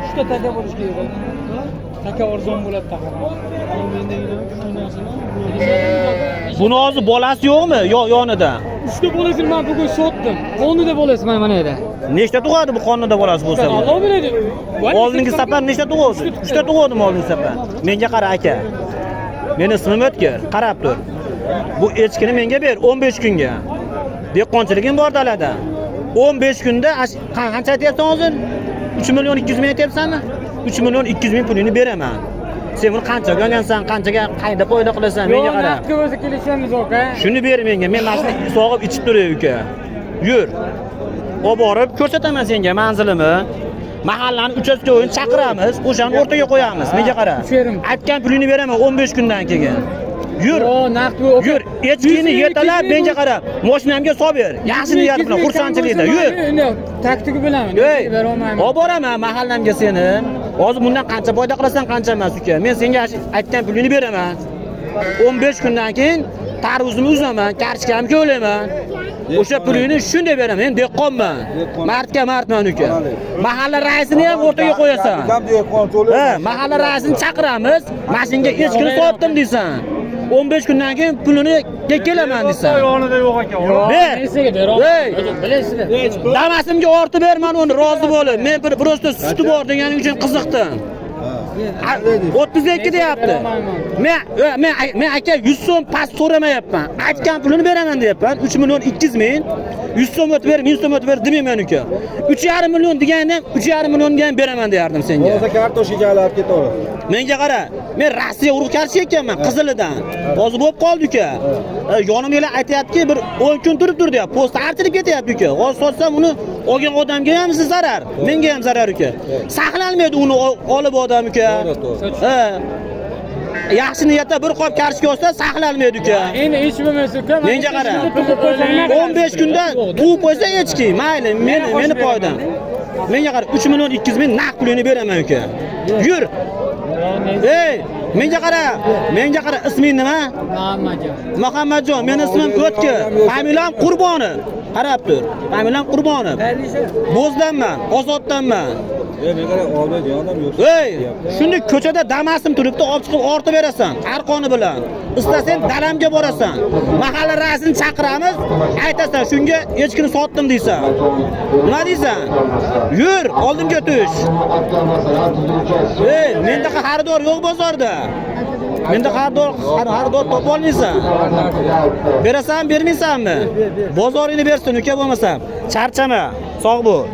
Şurada taka bo'lish kerak. Taka arzon bo'ladi taka. Buni hozir bolasi yo'qmi? Yo'q, yonida. Uchta bolasini men bugun sotdim. Qonida bolasi mana yerda. Nechta tug'adi bu qonunda bolasi bo'lsa? Alloh biladi. Oldingi safar nechta tug'di? 3ta tug'dim oldingi safar. Menga qara aka. Meni ismim O'tkir, qarab tur. Bu echkini menga ber 15 kunga. Dehqonchiligim bor dalada. 15 kunda qancha aytyapsan hozir? 3 million 200 ming aytyapsanmi? 3 million 200 ming pulini beraman. Sen buni qanchaga olgansan, qanchaga qayda foyda qilasan menga qara. Yo'q, naqdga o'zi kelishamiz aka. Shuni ber menga, men mashina sog'ib ichib turay uka. Yur. Olib borib ko'rsataman senga manzilimni. Mahallani uchastka o'yin chaqiramiz, o'shani o'rtaga qo'yamiz. Menga qara. Aytgan pulini beraman 15 kundan keyin. Yur. Yo, naqd bu. Yur, echkini yetalab menga qara. Mashinamga solib ber. Yaxshi niyat bilan xursandchilikda. Yur. Taktika bilaman. Berolmayman. Olib boraman mahallamga seni. Hozir bundan qancha foyda qilasan, qancha emas uka. Men senga aytgan pulini beraman. 15 kundan keyin tarvuzimni uzaman, karchkamga o'layman. O'sha pulini shunday beraman. Men dehqonman. Martman uka. Mahalla raisini ham o'rtaga qo'yasan. Ha, mahalla raisini chaqiramiz. Mashinaga echkini sotdim deysan. 15 kundan keyin pulini kelaman deysan. Yonida yo'q ekan. Ber. Nesiga berolmayman. Bilasizmi? Damasimga ortib berman uni rozi bo'lib. Men prosta suti bor deganing uchun qiziqdim. 32 deyapti. Men aka 100 so'm past so'ramayapman. Aytgan pulini beraman deyapman. 3 million 200 ming. 100 so'm o'tib ber, 1000 so'm o'tib ber demayman uka. 3,5 million deganim 3,5 millionga ham beraman derdim senga. Hozir kartoshkaga olib ketaver. Menga qara. Men Rossiya urug' karshi ekanman Qizilidan. Hozir bo'lib qoldi uka. Yonimga aytayapti, bir 10 kun turib tur deyapti. Posta artilib ketyapti uka. Hozir sotsam uni olgan odamga ham zarar, menga ham zarar uka. Saqlanmaydi uni olib odam uka. Ha. Yaxshi niyatda bir qop karishga olsa saqlanmaydi uka. Endi hech bo'lmasa uka. Menga qara. 15 kunda quvib qo'ysa echki, mayli, meni foydam. Menga qara 3 million 200 ming naqd pulini beraman uka. Yur. Ey, menga qara, isming nima? Muhammadjon, meni ismim O'tkir. Familiyam Qurbonov. Qarab tur. Familiyam Qurbonov. Bo'zdanman, Ozoddanman. Ey, shuni ko'chada Damasim turibdi, olib chiqib ortib berasan, arqoni bilan. Istasang dalamga borasan. Mahalla raisini chaqiramiz, aytasan, shunga echkini sotdim deysan. Nima deysan? Yur, oldimga tush. Ey, menda xaridor yo'q bozorda. Menda xaridor topa olmaysan. Berasan, bermaysanmi? Bozoringni bersin, uka bo'lmasa. Charchama, sog' bo'l.